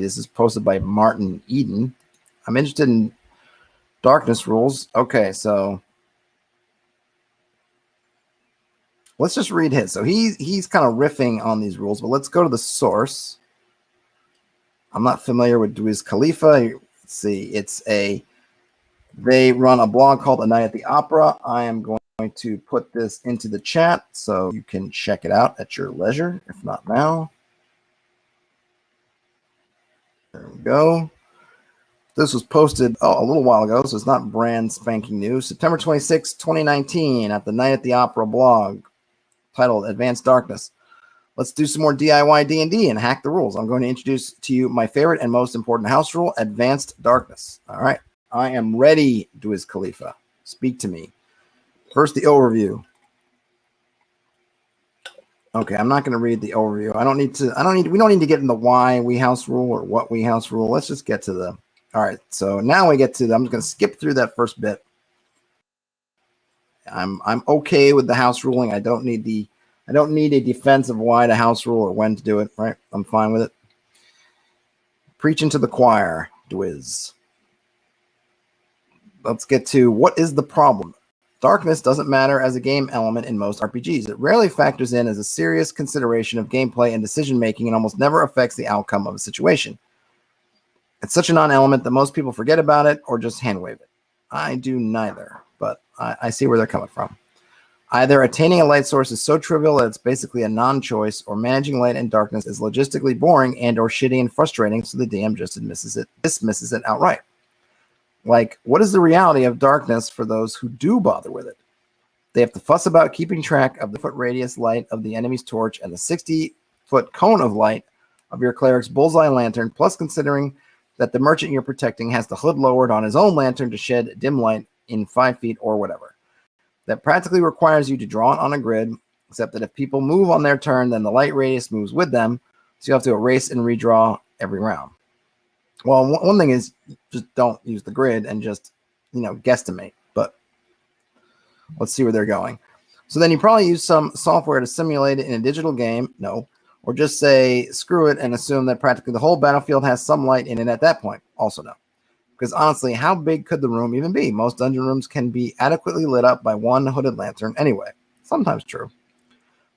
This is posted by Martin Eden. I'm interested in darkness rules. Okay, so let's just read his. So he's kind of riffing on these rules, but let's go to the source. I'm not familiar with Wiz Khalifa. Let's see. They run a blog called A Night at the Opera. I am going to put this into the chat so you can check it out at your leisure, if not now. There we go. This was posted a little while ago, so it's not brand spanking new. September 26, 2019, at the Night at the Opera blog, titled Advanced Darkness. Let's do some more DIY D&D and hack the rules. I'm going to introduce to you my favorite and most important house rule, Advanced Darkness. All right. I am ready, Wiz Khalifa. Speak to me. First, the overview. Okay, I'm not going to read the overview. We don't need to get in the why we house rule or what we house rule. Let's just get to the. All right, so now we get to I'm just going to skip through that first bit. I'm okay with the house ruling. I don't need a defense of why to house rule or when to do it, right? I'm fine with it. Preaching to the choir, Dwiz. Let's get to what is the problem. Darkness doesn't matter as a game element in most RPGs. It rarely factors in as a serious consideration of gameplay and decision-making and almost never affects the outcome of a situation. It's such a non-element that most people forget about it or just hand-wave it. I do neither, but I see where they're coming from. Either attaining a light source is so trivial that it's basically a non-choice, or managing light and darkness is logistically boring and or shitty and frustrating, so the DM just dismisses it outright. Like, what is the reality of darkness for those who do bother with it? They have to fuss about keeping track of the foot radius light of the enemy's torch and the 60-foot cone of light of your cleric's bullseye lantern, plus considering that the merchant you're protecting has the hood lowered on his own lantern to shed dim light in 5 feet or whatever. That practically requires you to draw it on a grid, except that if people move on their turn, then the light radius moves with them, so you have to erase and redraw every round. Well, one thing is just don't use the grid and just, guesstimate. But let's see where they're going. So then you probably use some software to simulate it in a digital game. No. Or just say, screw it, and assume that practically the whole battlefield has some light in it at that point. Also no. Because honestly, how big could the room even be? Most dungeon rooms can be adequately lit up by one hooded lantern anyway. Sometimes true.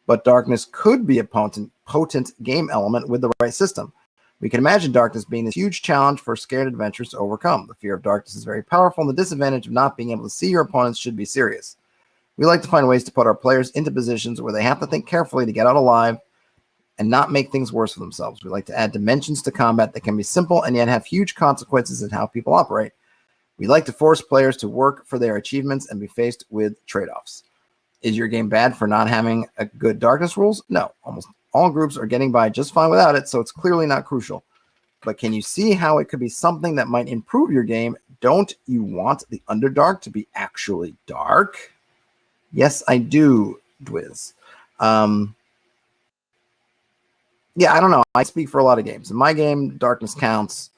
But darkness could be a potent game element with the right system. We can imagine darkness being this huge challenge for scared adventurers to overcome. The fear of darkness is very powerful, and the disadvantage of not being able to see your opponents should be serious. We like to find ways to put our players into positions where they have to think carefully to get out alive and not make things worse for themselves. We like to add dimensions to combat that can be simple and yet have huge consequences in how people operate. We like to force players to work for their achievements and be faced with trade-offs. Is your game bad for not having a good darkness rules? No, almost all groups are getting by just fine without it, so it's clearly not crucial. But can you see how it could be something that might improve your game? Don't you want the Underdark to be actually dark? Yes, I do, Dwiz. Yeah, I don't know. I speak for a lot of games. In my game, darkness counts.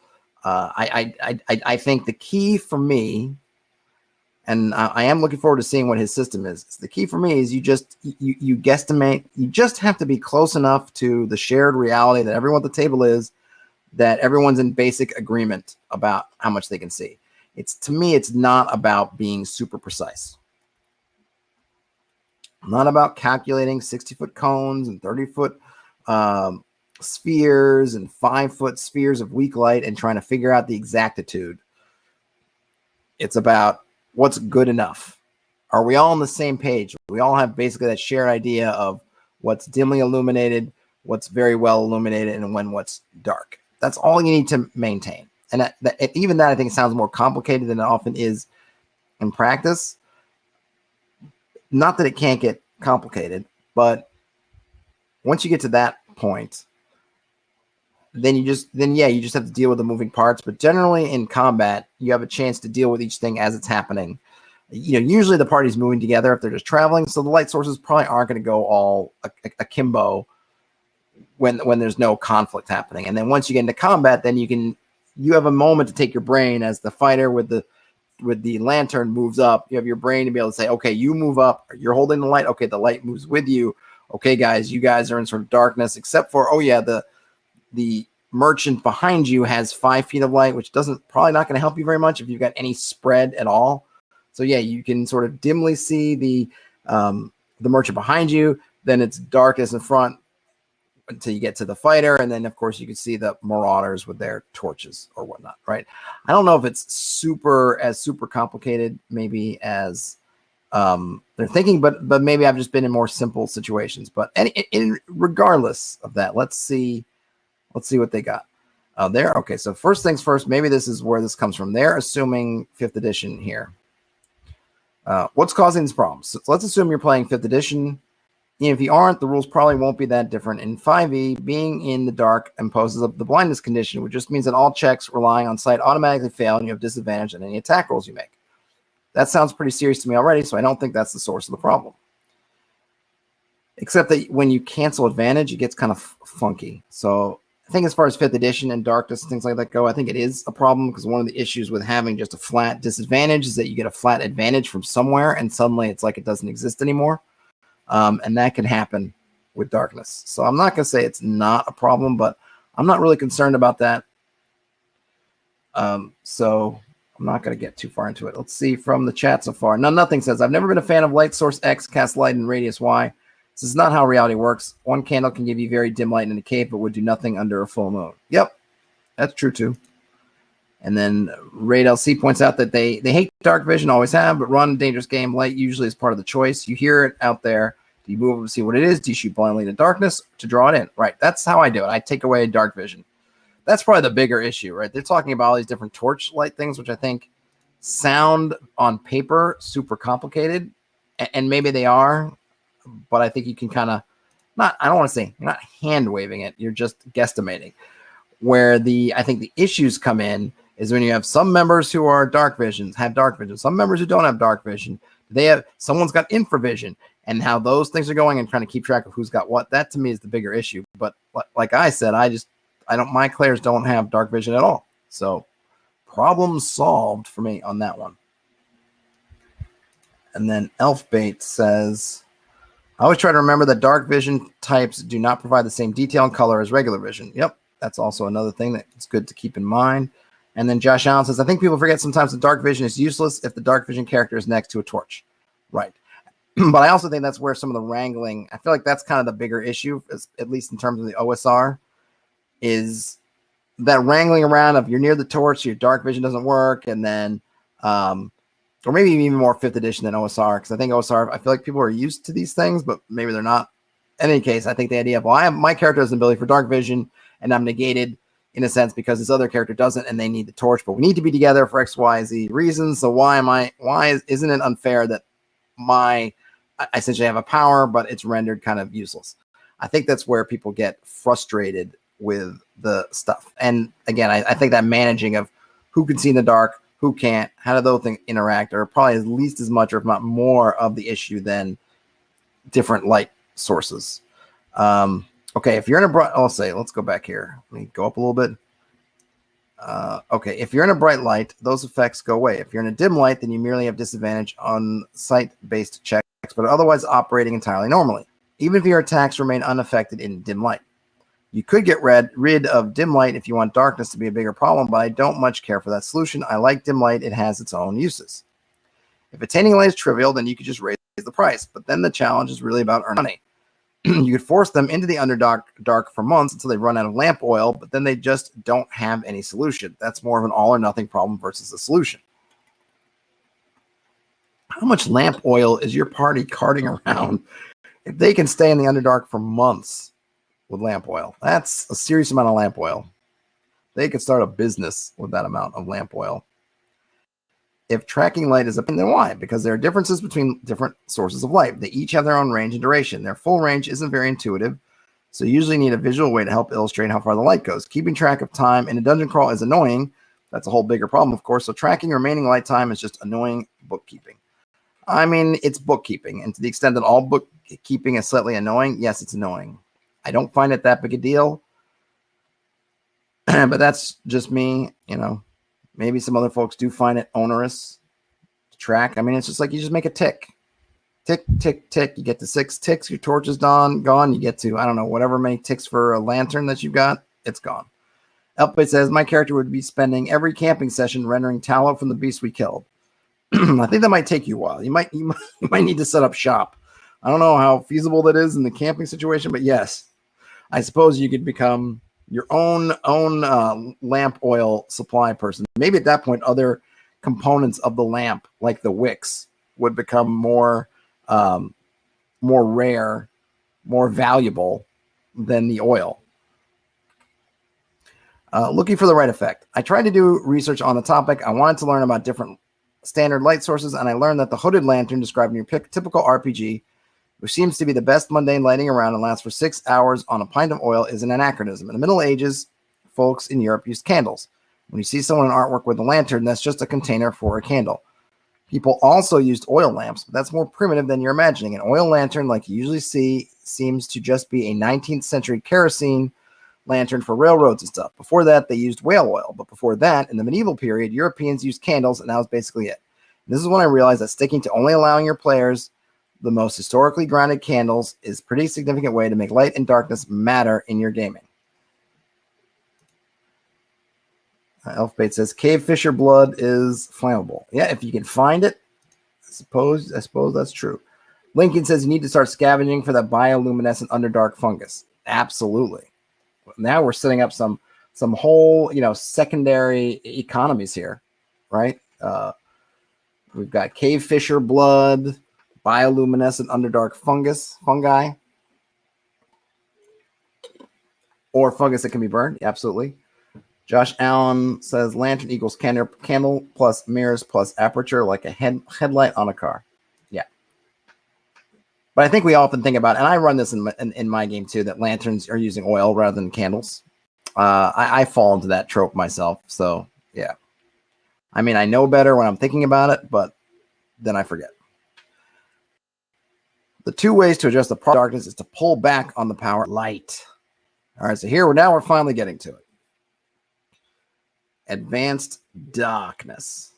I think the key for me, and I am looking forward to seeing what his system is. The key for me is you guesstimate. You just have to be close enough to the shared reality that everyone at the table is, that everyone's in basic agreement about how much they can see. To me, it's not about being super precise. Not about calculating 60-foot cones and 30-foot spheres and 5-foot spheres of weak light and trying to figure out the exactitude. It's about what's good enough. Are we all on the same page? We all have basically that shared idea of what's dimly illuminated, what's very well illuminated, and when what's dark. That's all you need to maintain. And even that, I think, sounds more complicated than it often is in practice. Not that it can't get complicated, but once you get to that point, then you just have to deal with the moving parts. But generally in combat, you have a chance to deal with each thing as it's happening. Usually the party's moving together if they're just traveling, so the light sources probably aren't going to go all akimbo when there's no conflict happening. And then once you get into combat, then you have a moment to take your brain as the fighter with the lantern moves up. You have your brain to be able to say, okay, you move up, you're holding the light. Okay, the light moves with you. Okay, guys, you guys are in sort of darkness, except for, the merchant behind you has 5 feet of light, which probably not going to help you very much if you've got any spread at all. So yeah, you can sort of dimly see the merchant behind you. Then it's darkness in front until you get to the fighter, and then of course you can see the marauders with their torches or whatnot, right? I don't know if it's super complicated, maybe as they're thinking, but maybe I've just been in more simple situations. But regardless of that, let's see what they got there. Okay, so first things first, maybe this is where this comes from. They're assuming 5th edition here. What's causing these problems? So let's assume you're playing 5th edition. If you aren't, the rules probably won't be that different. In 5e, being in the dark imposes the blindness condition, which just means that all checks relying on sight automatically fail and you have disadvantage on any attack rolls you make. That sounds pretty serious to me already, so I don't think that's the source of the problem. Except that when you cancel advantage, it gets kind of funky. So I think as far as 5th edition and darkness and things like that go, I think it is a problem, because one of the issues with having just a flat disadvantage is that you get a flat advantage from somewhere, and suddenly it's like it doesn't exist anymore. And that can happen with darkness. So I'm not going to say it's not a problem, but I'm not really concerned about that. So I'm not going to get too far into it. Let's see from the chat so far. Nothing says, I've never been a fan of light source X, cast light in radius Y. This is not how reality works. One candle can give you very dim light in a cave, but would do nothing under a full moon. Yep, that's true too. And then Raid LC points out that they hate dark vision, always have, but run a dangerous game. Light usually is part of the choice. You hear it out there. Do you move over to see what it is? Do you shoot blindly into darkness to draw it in? Right, that's how I do it. I take away dark vision. That's probably the bigger issue, right? They're talking about all these different torch light things, which I think sound on paper super complicated, and maybe they are, but I think you can kind of I don't want to say you're not hand waving it, you're just guesstimating. Where I think the issues come in is when you have some members who are have dark vision, some members who don't have dark vision. Someone's got infravision, and how those things are going and trying to keep track of who's got what. That to me is the bigger issue. But like I said, my players don't have dark vision at all. So problem solved for me on that one. And then Elfbait says, I always try to remember that dark vision types do not provide the same detail and color as regular vision. Yep, that's also another thing that's good to keep in mind. And then Josh Allen says, I think people forget sometimes that dark vision is useless if the dark vision character is next to a torch. Right. But I also think that's where some of the wrangling, I feel like that's kind of the bigger issue, at least in terms of the OSR, is that wrangling around if you're near the torch, your dark vision doesn't work, and then, or maybe even more 5th edition than OSR, because I think OSR, I feel like people are used to these things, but maybe they're not. In any case, I think the idea of, my character has an ability for dark vision, and I'm negated in a sense because this other character doesn't, and they need the torch, but we need to be together for X, Y, Z reasons. So isn't it unfair that I essentially have a power, but it's rendered kind of useless? I think that's where people get frustrated with the stuff. And again, I think that managing of who can see in the dark, who can't, how do those things interact, are probably at least as much or if not more of the issue than different light sources. Okay, if you're in a bright, let's go back here. Let me go up a little bit. Okay, if you're in a bright light, those effects go away. If you're in a dim light, then you merely have disadvantage on sight-based checks, but otherwise operating entirely normally, even if your attacks remain unaffected in dim light. You could get rid of dim light if you want darkness to be a bigger problem, but I don't much care for that solution. I like dim light. It has its own uses. If attaining light is trivial, then you could just raise the price, but then the challenge is really about earning money. You could force them into the Underdark for months until they run out of lamp oil, but then they just don't have any solution. That's more of an all or nothing problem versus a solution. How much lamp oil is your party carting around if they can stay in the Underdark for months with lamp oil? That's a serious amount of lamp oil. They could start a business with that amount of lamp oil. If tracking light is a pain, then why? Because there are differences between different sources of light. They each have their own range and duration. Their full range isn't very intuitive, so you usually need a visual way to help illustrate how far the light goes. Keeping track of time in a dungeon crawl is annoying. That's a whole bigger problem, of course. So tracking remaining light time is just annoying bookkeeping. I mean, it's bookkeeping, and to the extent that all bookkeeping is slightly annoying, yes, it's annoying. I don't find it that big a deal, but that's just me, Maybe some other folks do find it onerous to track. I mean, it's just like you just make a tick. Tick, tick, tick. You get to 6 ticks, your torch is gone. You get to, I don't know, whatever many ticks for a lantern that you've got, it's gone. Elpate says, my character would be spending every camping session rendering tallow from the beast we killed. I think that might take you a while. You might need to set up shop. I don't know how feasible that is in the camping situation, but yes, I suppose you could become your own lamp oil supply person. Maybe at that point, other components of the lamp, like the wicks, would become more rare, more valuable than the oil. Looking for the right effect. I tried to do research on the topic. I wanted to learn about different standard light sources, and I learned that the hooded lantern described in your typical RPG, which seems to be the best mundane lighting around and lasts for 6 hours on a pint of oil, is an anachronism. In the Middle Ages, folks in Europe used candles. When you see someone in artwork with a lantern, that's just a container for a candle. People also used oil lamps, but that's more primitive than you're imagining. An oil lantern, like you usually see, seems to just be a 19th century kerosene lantern for railroads and stuff. Before that, they used whale oil. But before that, in the medieval period, Europeans used candles, and that was basically it. This is when I realized that sticking to only allowing your players the most historically grounded candles is a pretty significant way to make light and darkness matter in your gaming. Elfbait says, cave fisher blood is flammable. Yeah, if you can find it, I suppose that's true. Lincoln says you need to start scavenging for that bioluminescent underdark fungus. Absolutely. Now we're setting up some whole, secondary economies here, right? We've got cave fisher blood, bioluminescent underdark fungi, or fungus that can be burned. Absolutely. Josh Allen says lantern equals candle plus mirrors plus aperture, like a headlight on a car. Yeah. But I think we often think about, and I run this in my game too, that lanterns are using oil rather than candles. I fall into that trope myself. So yeah. I mean, I know better when I'm thinking about it, but then I forget. The two ways to adjust the darkness is to pull back on the power light. All right, so now we're finally getting to it. Advanced darkness.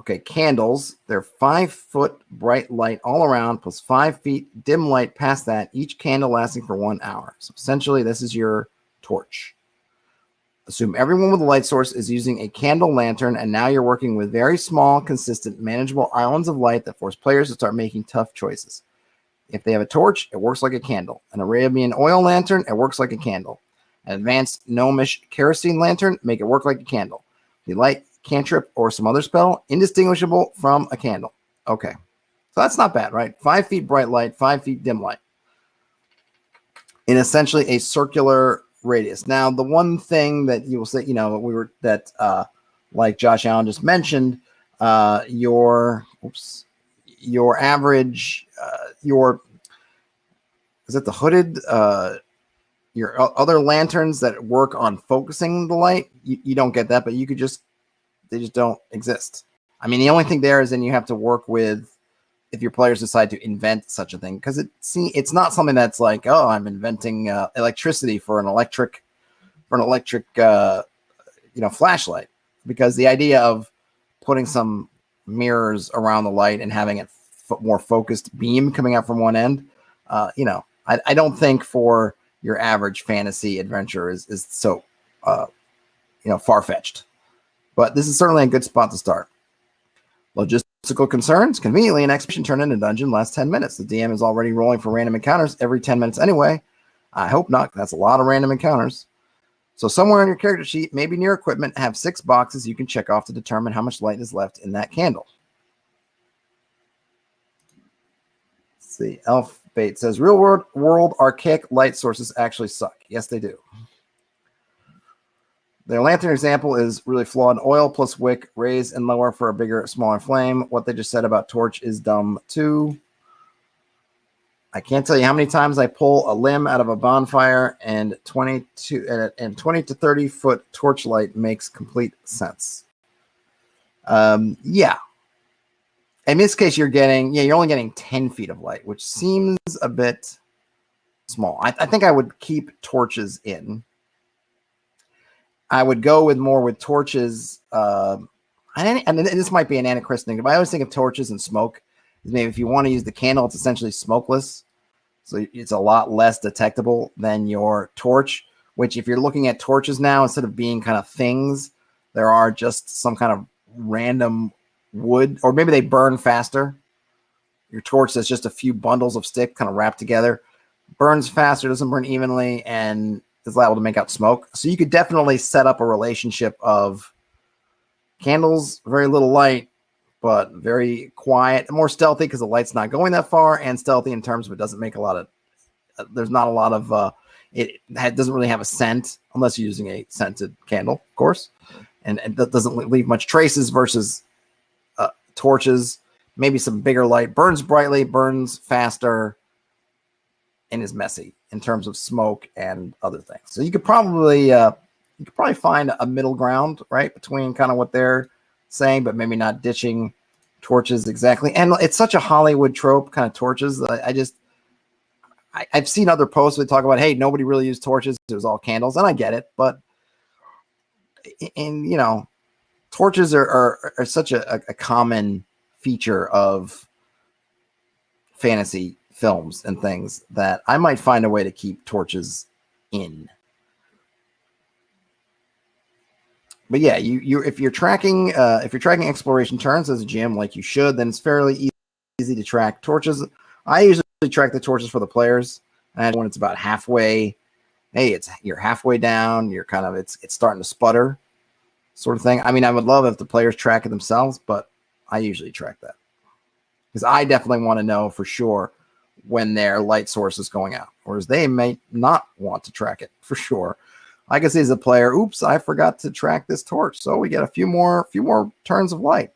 Okay, candles. They're 5-foot bright light all around, plus 5 feet dim light past that, each candle lasting for 1 hour. So essentially, this is your torch. Assume everyone with a light source is using a candle lantern, and now you're working with very small, consistent, manageable islands of light that force players to start making tough choices. If they have a torch, it works like a candle. An Arabian oil lantern, it works like a candle. An advanced gnomish kerosene lantern, make it work like a candle. The light cantrip or some other spell, indistinguishable from a candle. Okay, so that's not bad, right? 5 feet bright light, 5 feet dim light, in essentially a circular radius. Now, the one thing that you will say, like Josh Allen just mentioned, your average, is it the hooded, your other lanterns that work on focusing the light, you don't get that, but they just don't exist. I mean, the only thing there is then you have to work with, if your players decide to invent such a thing, because it's not something that's like, oh, I'm inventing electricity for an electric flashlight, because the idea of putting some mirrors around the light and having it more focused beam coming out from one end, I don't think for your average fantasy adventure is so far-fetched, but this is certainly a good spot to start. Logistical concerns. Conveniently, an expedition turned into a dungeon lasts 10 minutes. The DM is already rolling for random encounters every 10 minutes anyway. I hope not. That's a lot of random encounters. So somewhere on your character sheet, maybe near equipment, have 6 boxes you can check off to determine how much light is left in that candle. Let's see. Elf Bait says, real world archaic light sources actually suck. Yes, they do. Their lantern example is really flawed. Oil plus wick, raise and lower for a bigger, smaller flame. What they just said about torch is dumb too. I can't tell you how many times I pull a limb out of a bonfire, and 20 to 30 foot torchlight makes complete sense. Yeah. In this case, you're only getting 10 feet of light, which seems a bit small. I think I would keep torches in. I would go with torches. And this might be an anachronistic, but I always think of torches and smoke. Maybe if you want to use the candle, it's essentially smokeless. So it's a lot less detectable than your torch, which if you're looking at torches now, instead of being kind of things, there are just some kind of random wood, or maybe they burn faster. Your torch that's just a few bundles of stick kind of wrapped together, burns faster, doesn't burn evenly, and is liable to make out smoke. So you could definitely set up a relationship of candles, very little light, but very quiet, more stealthy because the light's not going that far, and stealthy in terms of it doesn't make a lot of, there's not a lot of, it doesn't really have a scent unless you're using a scented candle, of course. And that doesn't leave much traces versus torches, maybe some bigger light, burns brightly, burns faster, and is messy in terms of smoke and other things. So you could probably find a middle ground, right, between kind of what they're saying, but maybe not ditching torches exactly. And it's such a Hollywood trope, kind of torches. I've seen other posts that talk about, hey, nobody really used torches. It was all candles, and I get it, but torches are such a common feature of fantasy films and things that I might find a way to keep torches in. But yeah, if you're tracking exploration turns as a GM like you should, then it's fairly easy to track torches. I usually track the torches for the players, and when it's about halfway, hey, you're halfway down, you're kind of it's starting to sputter, sort of thing. I mean, I would love if the players track it themselves, but I usually track that because I definitely want to know for sure when their light source is going out, whereas they may not want to track it for sure. I can see as a player, oops, I forgot to track this torch, so we get a few more turns of light.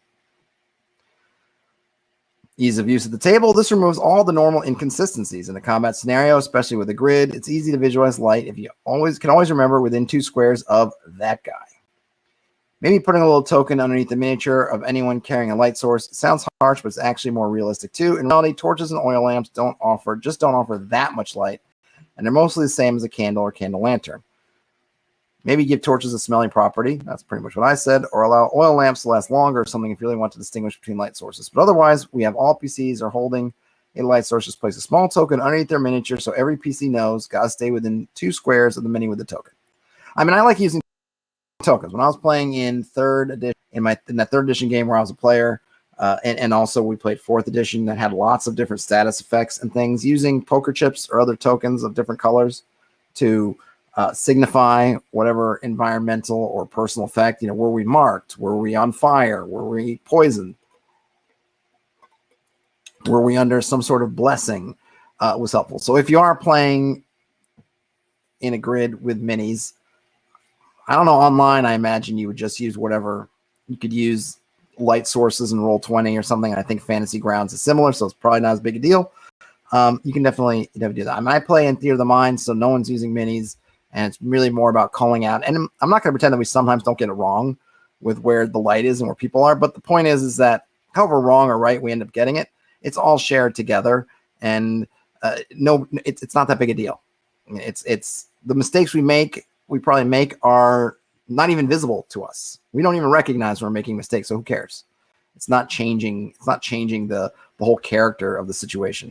Ease of use of the table. This removes all the normal inconsistencies in a combat scenario, especially with a grid. It's easy to visualize light if you can always remember within 2 squares of that guy. Maybe putting a little token underneath the miniature of anyone carrying a light source. It sounds harsh, but it's actually more realistic too. In reality, torches and oil lamps don't offer that much light, and they're mostly the same as a candle or candle lantern. Maybe give torches a smelling property. That's pretty much what I said. Or allow oil lamps to last longer or something if you really want to distinguish between light sources. But otherwise, we have all PCs are holding a light source. Just place a small token underneath their miniature so every PC knows got to stay within 2 squares of the mini with the token. I mean, I like using tokens. When I was playing in 3rd edition, in that 3rd edition game where I was a player, and also we played 4th edition that had lots of different status effects and things, using poker chips or other tokens of different colors to signify whatever environmental or personal effect. Were we marked? Were we on fire? Were we poisoned? Were we under some sort of blessing? Was helpful. So if you are playing in a grid with minis, I don't know, online, I imagine you would just use whatever. You could use light sources in Roll20 or something. I think Fantasy Grounds is similar, so it's probably not as big a deal. You can definitely do that. I mean, I play in Theater of the Mind, so no one's using minis. And it's really more about calling out. And I'm not going to pretend that we sometimes don't get it wrong with where the light is and where people are. But the point is that however wrong or right we end up getting it, it's all shared together. And it's not that big a deal. It's the mistakes we probably make are not even visible to us. We don't even recognize we're making mistakes. So who cares? It's not changing. It's not changing the whole character of the situation.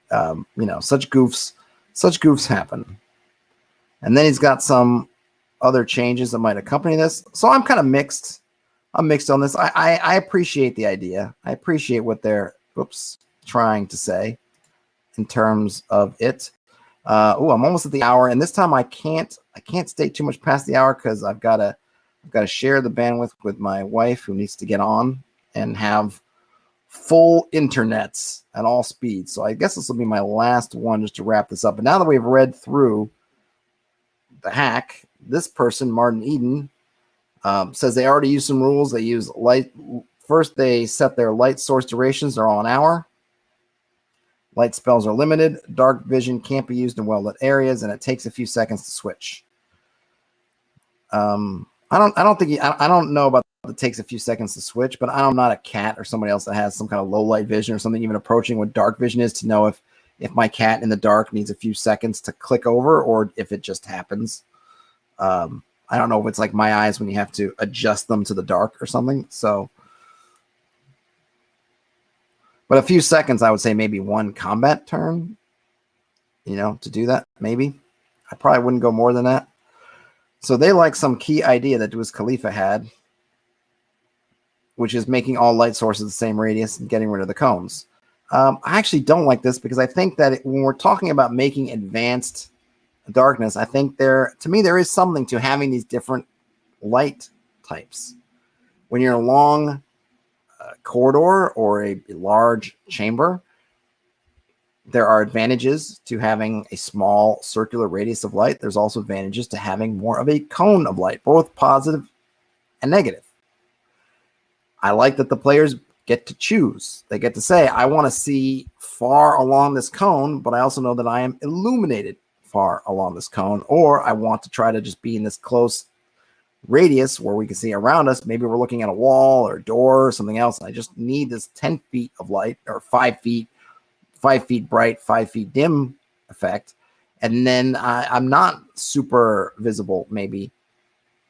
Such goofs happen. And then he's got some other changes that might accompany this. So I'm kind of mixed. I'm mixed on this. I appreciate the idea. I appreciate what they're trying to say in terms of it. I'm almost at the hour, and this time I can't stay too much past the hour because I've got to share the bandwidth with my wife who needs to get on and have full internets at all speeds. So I guess this will be my last one just to wrap this up. But now that we've read through the hack, this person, Martin Eden, says they already use some rules. They use light. First, they set their light source durations. They're all an hour. Light spells are limited. Dark vision can't be used in well-lit areas, and it takes a few seconds to switch. I don't know about it takes a few seconds to switch, but I'm not a cat or somebody else that has some kind of low light vision or something even approaching what dark vision is to know if my cat in the dark needs a few seconds to click over or if it just happens. I don't know if it's like my eyes when you have to adjust them to the dark or something. So, but a few seconds, I would say maybe one combat turn, to do that. Maybe I probably wouldn't go more than that. So they like some key idea that Wiz Khalifa had, which is making all light sources the same radius and getting rid of the cones. I actually don't like this because I think that when we're talking about making advanced darkness, I think to me, there is something to having these different light types. When you're in a long corridor or a large chamber, there are advantages to having a small circular radius of light. There's also advantages to having more of a cone of light, both positive and negative. I like that the players get to choose. They get to say, I want to see far along this cone, but I also know that I am illuminated far along this cone, or I want to try to just be in this close radius where we can see around us. Maybe we're looking at a wall or a door or something else. And I just need this 10 feet of light, or 5 feet, 5 feet bright, 5 feet dim effect. And then I'm not super visible maybe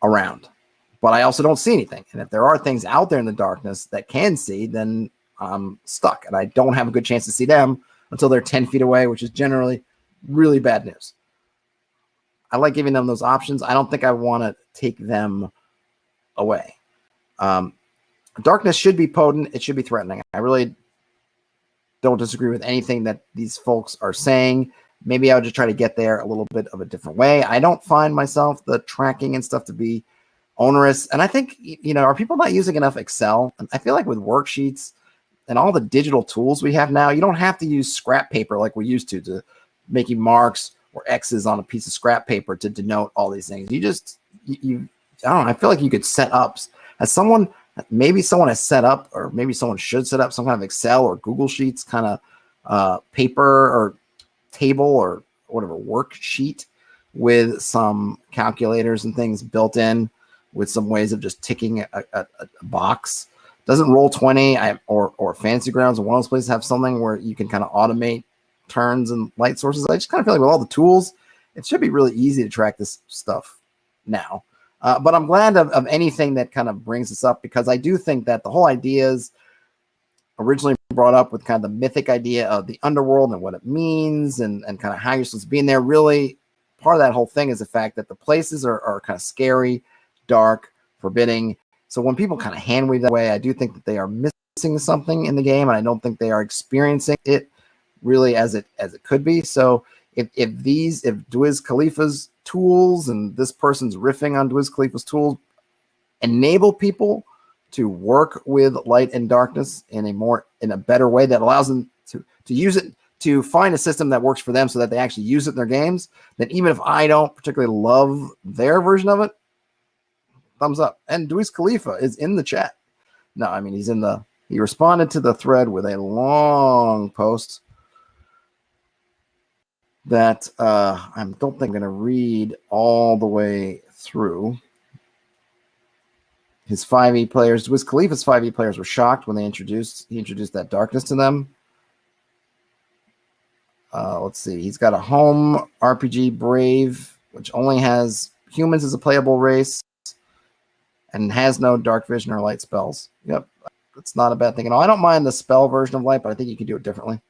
around, but I also don't see anything. And if there are things out there in the darkness that can see, then I'm stuck and I don't have a good chance to see them until they're 10 feet away, which is generally really bad news. I like giving them those options. I don't think I want to take them away. Darkness should be potent. It should be threatening. I really don't disagree with anything that these folks are saying. Maybe I'll just try to get there a little bit of a different way. I don't find myself the tracking and stuff to be onerous. And I think, are people not using enough Excel? I feel like with worksheets and all the digital tools we have now, you don't have to use scrap paper like we used to making marks or X's on a piece of scrap paper to denote all these things. I don't know. I feel like you could set up maybe someone has set up, or maybe someone should set up some kind of Excel or Google Sheets kind of paper or table or whatever worksheet with some calculators and things built in, with some ways of just ticking a box. Doesn't Roll20 or Fantasy Grounds or one of those places have something where you can kind of automate turns and light sources? I just kind of feel like with all the tools, it should be really easy to track this stuff now. But I'm glad of anything that kind of brings this up, because I do think that the whole idea is originally brought up with kind of the mythic idea of the underworld and what it means and kind of how you're supposed to be in there. Really, part of that whole thing is the fact that the places are kind of scary, dark, forbidding. So when people kind of hand wave that way, I do think that they are missing something in the game, and I don't think they are experiencing it really as it could be. So if Dwiz Khalifa's tools and this person's riffing on Dwiz Khalifa's tools enable people to work with light and darkness in a better way that allows them to use it, to find a system that works for them so that they actually use it in their games, then even if I don't particularly love their version of it, thumbs up. And Dwiz Khalifa is in the chat. No, I mean, he responded to the thread with a long post that I don't think I'm going to read all the way through. His 5e players, Wiz Khalifa's 5e players were shocked when he introduced that darkness to them. Let's see. He's got a home RPG Brave, which only has humans as a playable race and has no dark vision or light spells. Yep. It's not a bad thing at all. I don't mind the spell version of light, but I think you can do it differently.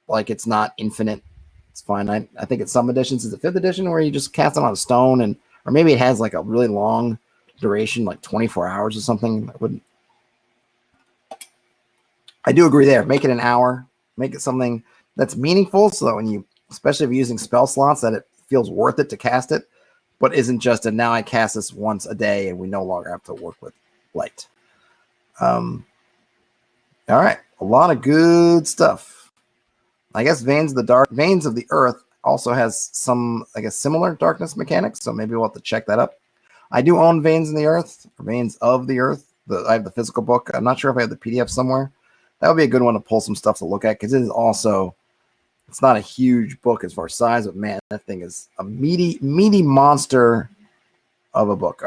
Like, it's not infinite. It's fine. I think it's some editions. Is it 5th edition where you just cast it on a stone, or maybe it has like a really long duration, like 24 hours or something. I do agree there. Make it an hour. Make it something that's meaningful, so that especially if you're using spell slots, that it feels worth it to cast it, but isn't just now I cast this once a day and we no longer have to work with light. All right, a lot of good stuff. I guess Veins of the Earth also has some, I guess, similar darkness mechanics, so maybe we'll have to check that up. I do own Veins of the Earth. I have the physical book. I'm not sure if I have the PDF somewhere. That would be a good one to pull some stuff to look at, because it's not a huge book as far as size, but man, that thing is a meaty monster of a book.